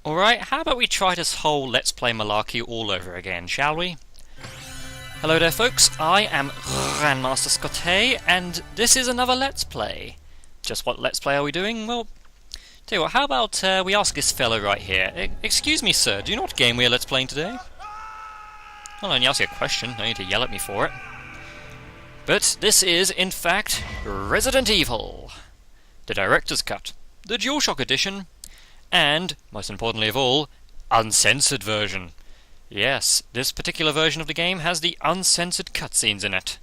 Alright, how about we try this whole Let's Play malarkey all over again, shall we? Hello there folks, I am Grandmaster Scotty, and this is another Let's Play. Just what Let's Play are we doing? Well, tell you what, how about we ask this fellow right here. Excuse me sir, do you know what game we are Let's Playing today? I'll only ask you a question, no need to yell at me for it. But this is, in fact, Resident Evil. The Director's Cut, the DualShock Edition, and, most importantly of all, uncensored version. Yes, this particular version of the game has the uncensored cutscenes in it.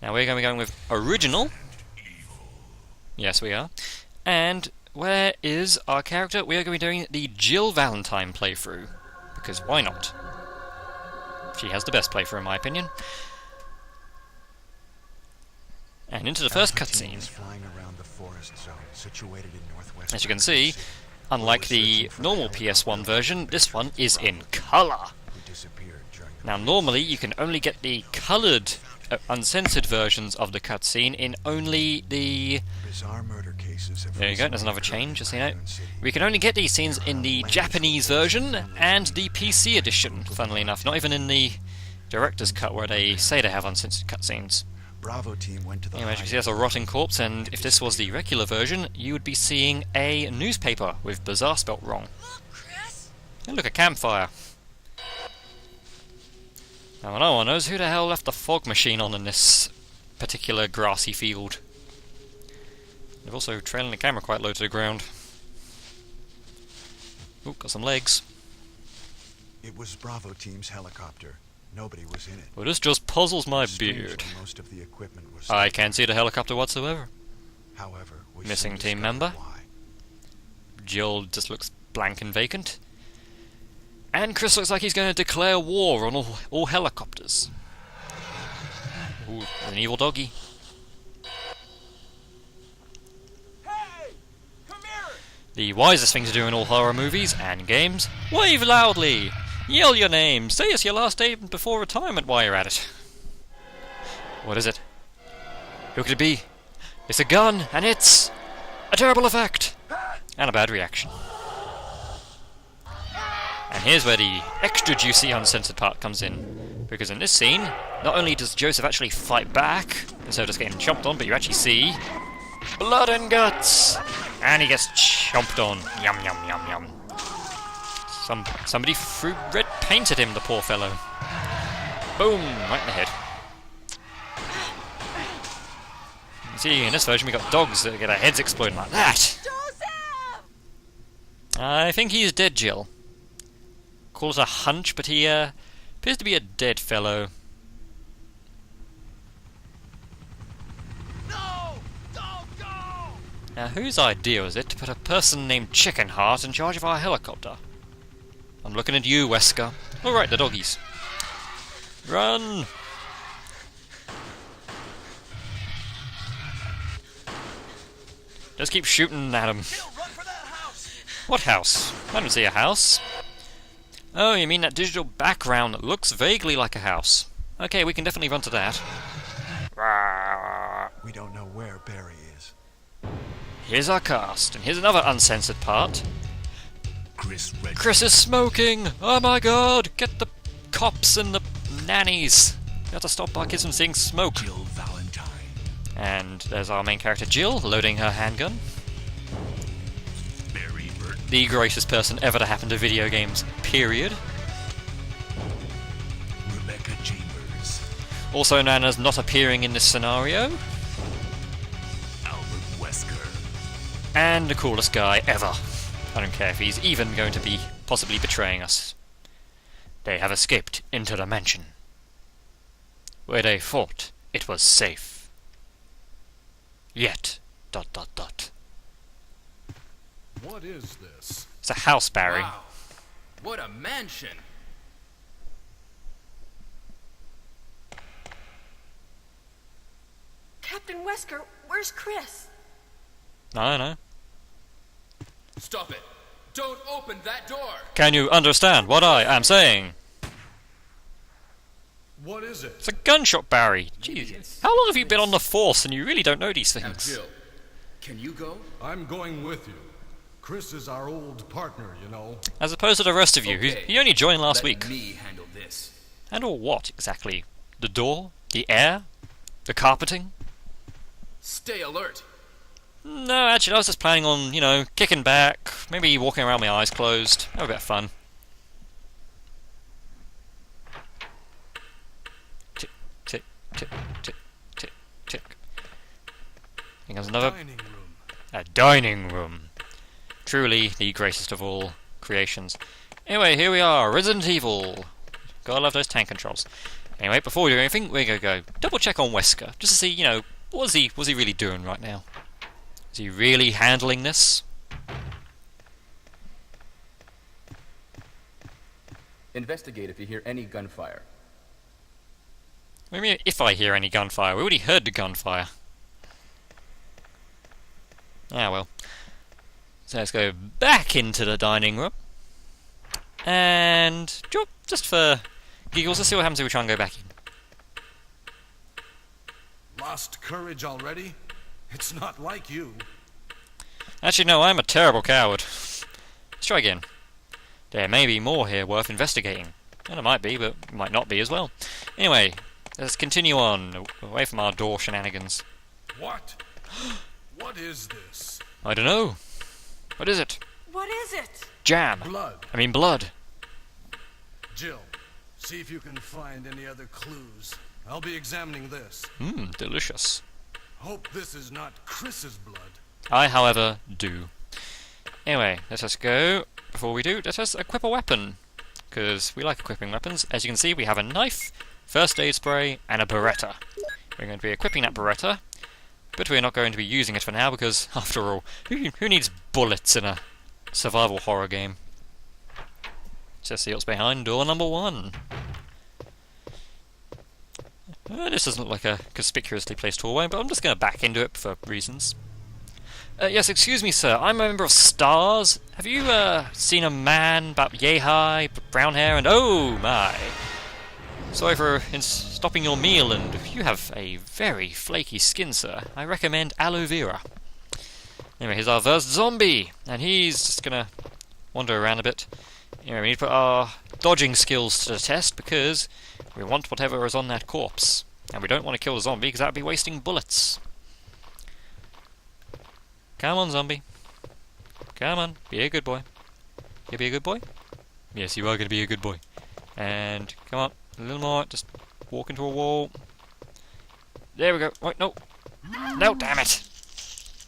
Now we're going to be going with original. Yes, we are. And where is our character? We are going to be doing the Jill Valentine playthrough. Because why not? She has the best playthrough in my opinion. And into the first cutscene. As you can see, unlike the normal PS1 version, this one is in colour. Now normally you can only get the coloured, uncensored versions of the cutscene in only the... There you go, there's another change, just so you know. We can only get these scenes in the Japanese version and the PC edition, funnily enough, not even in the Director's Cut where they say they have uncensored cutscenes. Bravo team went to the anyway, as you can see, that's a rotting corpse, and if this was the regular version, you would be seeing a newspaper with Bazaar spelt wrong. And look, a campfire. Now no one knows who the hell left the fog machine on in this particular grassy field. They're also trailing the camera quite low to the ground. Ooh, got some legs. It was Bravo team's helicopter. Nobody was in it. Well, this just puzzles my beard. Most of the equipment was I can't see the helicopter whatsoever. However, missing team member. Why. Jill just looks blank and vacant. And Chris looks like he's going to declare war on all helicopters. Ooh, an evil doggy. Hey, come here. The wisest thing to do in all horror movies and games: wave loudly! Yell your name! Say it's your last day before retirement while you're at it. What is it? Who could it be? It's a gun, and it's a terrible effect! And a bad reaction. And here's where the extra juicy uncensored part comes in. Because in this scene, not only does Joseph actually fight back, instead of just getting chomped on, but you actually see blood and guts! And he gets chomped on. Yum yum yum yum. Somebody threw red paint at him, the poor fellow. Boom! Right in the head. You see, in this version we got dogs that get their heads exploding like that. Joseph! I think he's dead, Jill. Call it a hunch, but he appears to be a dead fellow. No! Don't go! Now, whose idea is it to put a person named Chicken Heart in charge of our helicopter? I'm looking at you, Wesker. Alright, the doggies. Run! Just keep shooting at him. Jill, run for that house! What house? I don't see a house. Oh, you mean that digital background that looks vaguely like a house. Okay, we can definitely run to that. We don't know where Barry is. Here's our cast, and here's another uncensored part. Chris is smoking! Oh my god! Get the cops and the nannies! We have to stop our kids from seeing smoke. Jill Valentine. And there's our main character Jill, loading her handgun. Barry Burton. The greatest person ever to happen to video games, period. Rebecca Chambers. Also known as not appearing in this scenario. Albert Wesker. And the coolest guy ever. I don't care if he's even going to be possibly betraying us. They have escaped into the mansion, where they thought it was safe. Yet, ... What is this? It's a house, Barry. Wow, what a mansion! Captain Wesker, where's Chris? I know. Stop it! Don't open that door! Can you understand what I am saying? What is it? It's a gunshot, Barry. Jeez. How long have you been on the force and you really don't know these Now, things? Jill, can you go? I'm going with you. Chris is our old partner, you know. As opposed to the rest of you, Okay, who only joined last let week. me handle this. Handle what, exactly? The door? The air? The carpeting? Stay alert. No, actually, I was just planning on, you know, kicking back, maybe walking around with my eyes closed. Have a bit of fun. Tick, tick, tick, tick, tick, tick. Here comes another... Dining room. A dining room. Truly the greatest of all creations. Anyway, here we are, Resident Evil. Gotta love those tank controls. Anyway, before we do anything, we're gonna go double check on Wesker, just to see, you know, what's he really doing right now? Is he really handling this? Investigate if you hear any gunfire. What do you mean, if I hear any gunfire? We already heard the gunfire. Ah, well. So let's go back into the dining room. And just for giggles, let's see what happens if we try and go back in. Lost courage already? It's not like you. Actually, no, I'm a terrible coward. Let's try again. There may be more here worth investigating. And it might be, but it might not be as well. Anyway, let's continue on, away from our door shenanigans. What? What is this? I don't know. What is it? What is it? Jam. Blood. I mean blood. Jill, see if you can find any other clues. I'll be examining this. Mmm, delicious. Hope this is not Chris's blood. I, however, do. Anyway, let us go. Before we do, let us equip a weapon. Because we like equipping weapons. As you can see, we have a knife, first aid spray, and a Beretta. We're going to be equipping that Beretta, but we're not going to be using it for now because, after all, who needs bullets in a survival horror game? Let's see what's behind door number 1. This doesn't look like a conspicuously placed hallway, but I'm just going to back into it for reasons. Yes, excuse me, sir. I'm a member of STARS. Have you seen a man about yay high, brown hair, and oh my! Sorry for stopping your meal, and if you have a very flaky skin, sir, I recommend aloe vera. Anyway, here's our first zombie, and he's just gonna wander around a bit. Anyway, we need to put our dodging skills to the test because we want whatever is on that corpse. And we don't want to kill the zombie because that would be wasting bullets. Come on, zombie. Come on, be a good boy. You be a good boy? Yes, you are going to be a good boy. And, come on, a little more, just walk into a wall. There we go. Wait, no. No, damn it!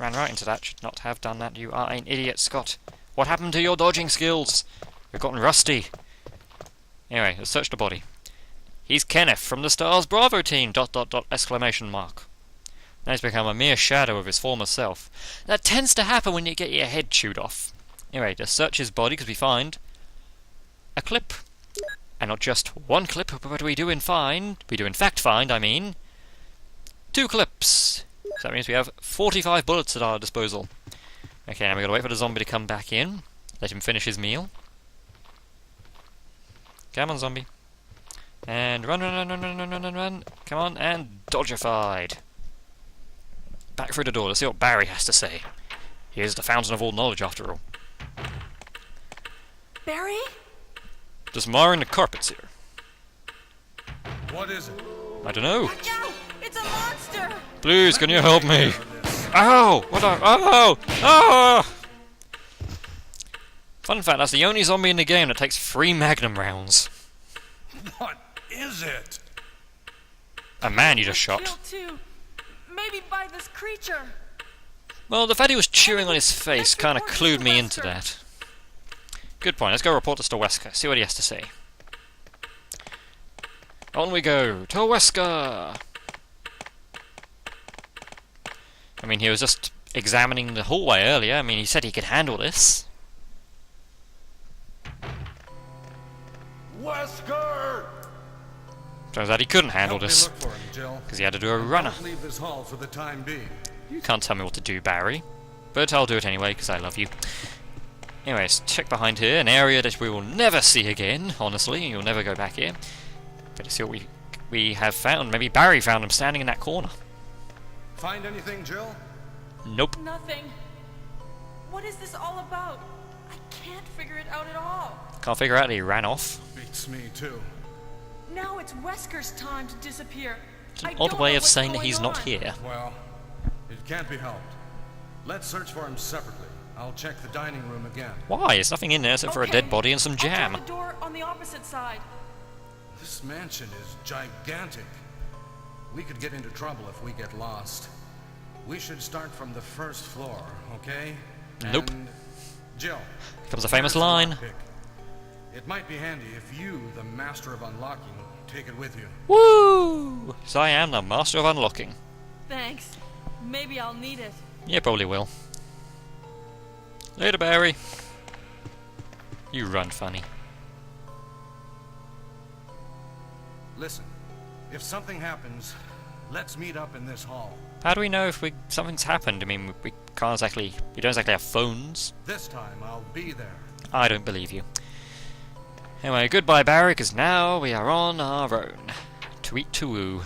Ran right into that, should not have done that. You are an idiot, Scott. What happened to your dodging skills? You've gotten rusty. Anyway, let's search the body. He's Kenneth from the STARS Bravo team! ... exclamation mark. Now he's become a mere shadow of his former self. That tends to happen when you get your head chewed off. Anyway, let's search his body because we find a clip. And not just one clip, but we do in fact find, 2 clips. So that means we have 45 bullets at our disposal. Okay, now we've got to wait for the zombie to come back in. Let him finish his meal. Come on, zombie. And run, run, run, run, run, run, run, run. Come on, and dodgified. Back through the door, let's see what Barry has to say. He is the fountain of all knowledge, after all. Barry? Just marring the carpets here. What is it? I don't know. Watch out! It's a monster! Please, can you help me? This. Ow! What the? Oh! Oh! Fun fact, that's the only zombie in the game that takes 3 magnum rounds. What is it? A man you just shot. Killed too. Maybe by this creature. Well, the fact he was chewing on his face kind of clued me into that. Good point. Let's go report this to Wesker. See what he has to say. On we go to Wesker. I mean, he was just examining the hallway earlier. I mean, he said he could handle this. Wesker! Turns out he couldn't handle Help me this look for him, Jill. because he had to do a runner. Don't leave this hall for the time being. You can't tell me what to do, Barry. But I'll do it anyway, because I love you. Anyways, check behind here, an area that we will never see again, honestly. You'll never go back here. Better see what we have found. Maybe Barry found him standing in that corner. Find anything, Jill? Nope. Nothing. What is this all about? I can't figure it out at all. Can't figure out he ran off. Beats me, too. Now it's Wesker's time to disappear. It's an odd way of saying that he's not here. Well, it can't be helped. Let's search for him separately. I'll check the dining room again. Why? There's nothing in there except for a dead body and some jam. I'll try the door on the opposite side. This mansion is gigantic. We could get into trouble if we get lost. We should start from the first floor, okay? Nope. And Jill. Here comes a famous here's the line. lockpick. It might be handy if you, the master of unlocking, take it with you. Woo! So I am the master of unlocking. Thanks. Maybe I'll need it. Yeah, probably will. Later, Barry. You run funny. Listen, if something happens, let's meet up in this hall. How do we know if something's happened? I mean, we don't exactly have phones. This time I'll be there. I don't believe you. Anyway, goodbye, Barry, because now we are on our own. Tweet to woo.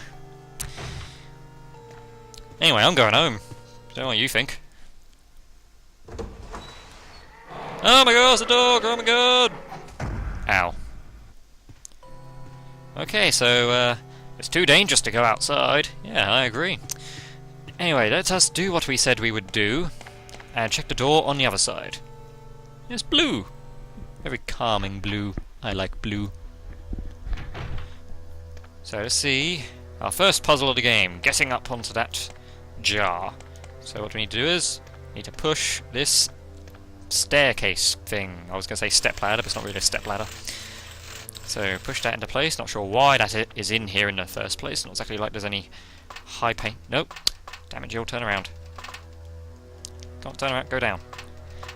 Anyway, I'm going home. Don't know what you think. Oh my god, it's a dog! Oh my god! Ow. Okay, so, it's too dangerous to go outside. Yeah, I agree. Anyway, let us do what we said we would do, and check the door on the other side. It's blue! Very calming blue. I like blue. So let's see. Our first puzzle of the game, getting up onto that jar. So what we need to do is, we need to push this staircase thing. I was going to say step ladder, but it's not really a step ladder. So push that into place. Not sure why that is in here in the first place. Not exactly like there's any high pain. Nope. Damn it, Jill, turn around. Can't turn around, go down.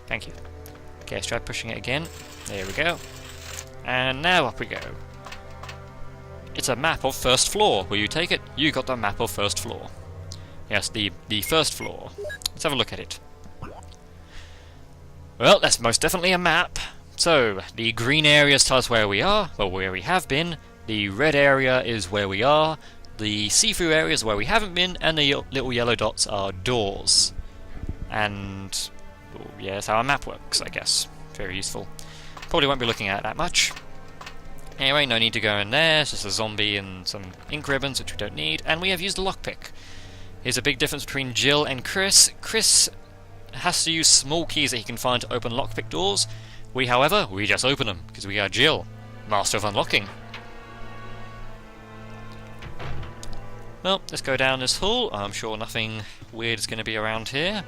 Thank you. Okay, let's try pushing it again. There we go. And now up we go. It's a map of first floor. Will you take it? You got the map of first floor. Yes, the first floor. Let's have a look at it. Well, that's most definitely a map. So, the green areas tell us where we are, well, where we have been. The red area is where we are. The see-through area is where we haven't been, and the little yellow dots are doors. And, well, yeah, that's how a map works, I guess. Very useful. Probably won't be looking at that much. Anyway, no need to go in there. It's just a zombie and some ink ribbons, which we don't need. And we have used a lockpick. Here's a big difference between Jill and Chris. Chris has to use small keys that he can find to open lockpick doors. We, however, we just open them, because we are Jill, master of unlocking. Well, let's go down this hall. I'm sure nothing weird is going to be around here.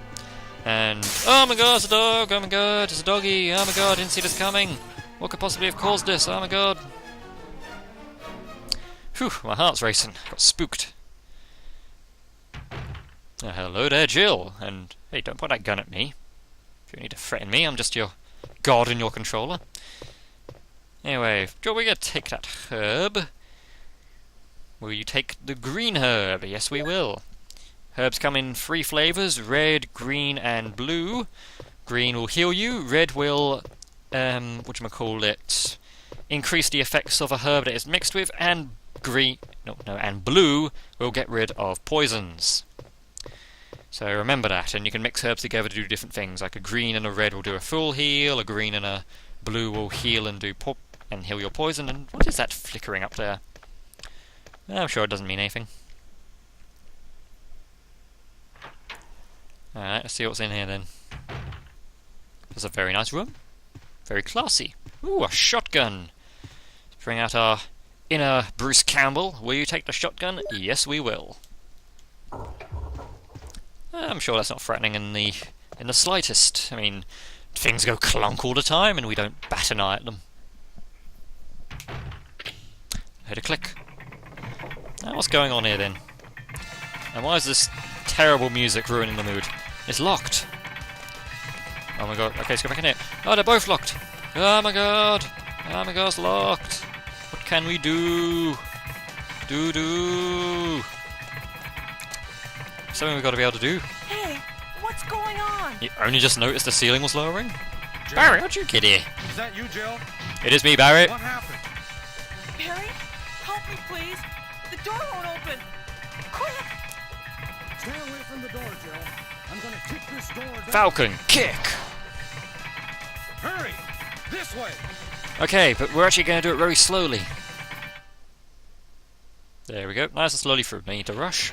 And, oh my god, it's a dog! Oh my god, it's a doggy! Oh my god, I didn't see this coming! What could possibly have caused this? Oh my god! Whew, my heart's racing. Got spooked. Hello there, Jill. And, hey, don't point that gun at me. If you need to threaten me, I'm just your god and your controller. Anyway, Jill, we're going to take that herb. Will you take the green herb? Yes, we will. Herbs come in 3 flavors, red, green, and blue. Green will heal you, red will, whatchamacallit, increase the effects of a herb that it's mixed with, and and blue will get rid of poisons. So remember that, and you can mix herbs together to do different things, like a green and a red will do a full heal, a green and a blue will heal and do and heal your poison, and what is that flickering up there? I'm sure it doesn't mean anything. Alright, let's see what's in here then. There's a very nice room. Very classy. Ooh, a shotgun! Let's bring out our inner Bruce Campbell. Will you take the shotgun? Yes, we will. I'm sure that's not threatening in the slightest. I mean, things go clunk all the time and we don't bat an eye at them. I heard a click. Now what's going on here then? And why is this terrible music ruining the mood? It's locked. Oh my god. Okay, let's go back in here. Oh, they're both locked. Oh my god. Oh my god, it's locked. What can we do? Something we've got to be able to do. Hey, what's going on? You only just noticed the ceiling was lowering? Jill. Barry, how'd you get here? Is that you, Jill? It is me, Barry. What happened? Barry, help me, please. The door won't open. Quick! Stay away from the door, Jill. I'm I'm gonna kick this door down. Falcon, kick! Hurry! This way! Okay, but we're actually going to do it very slowly. There we go. Nice and slowly for me to rush.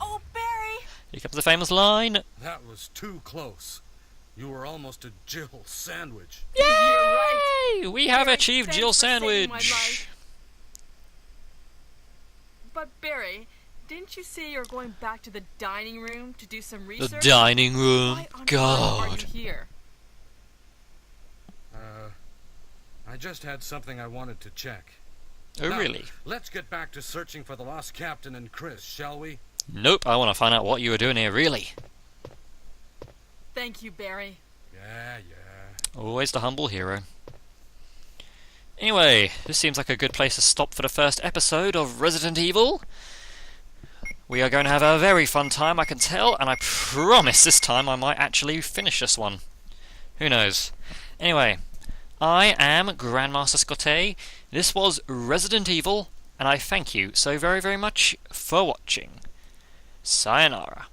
Oh, Barry! Here comes the famous line. That was too close. You were almost a Jill sandwich. You're right. Yay! We have Barry, achieved thanks Jill for saving my Sandwich! life. But Barry, didn't you say you're going back to the dining room to do some The research? dining room. Why on earth are God. you here? I just had something I wanted to check. Oh, Now, really? Let's get back to searching for the lost captain and Chris, shall we? Nope, I want to find out what you were doing here, really. Thank you, Barry. Yeah. Always the humble hero. Anyway, this seems like a good place to stop for the first episode of Resident Evil. We are going to have a very fun time, I can tell, and I promise this time I might actually finish this one. Who knows? Anyway, I am Grandmaster Scotty. This was Resident Evil, and I thank you so very, very much for watching. Sayonara.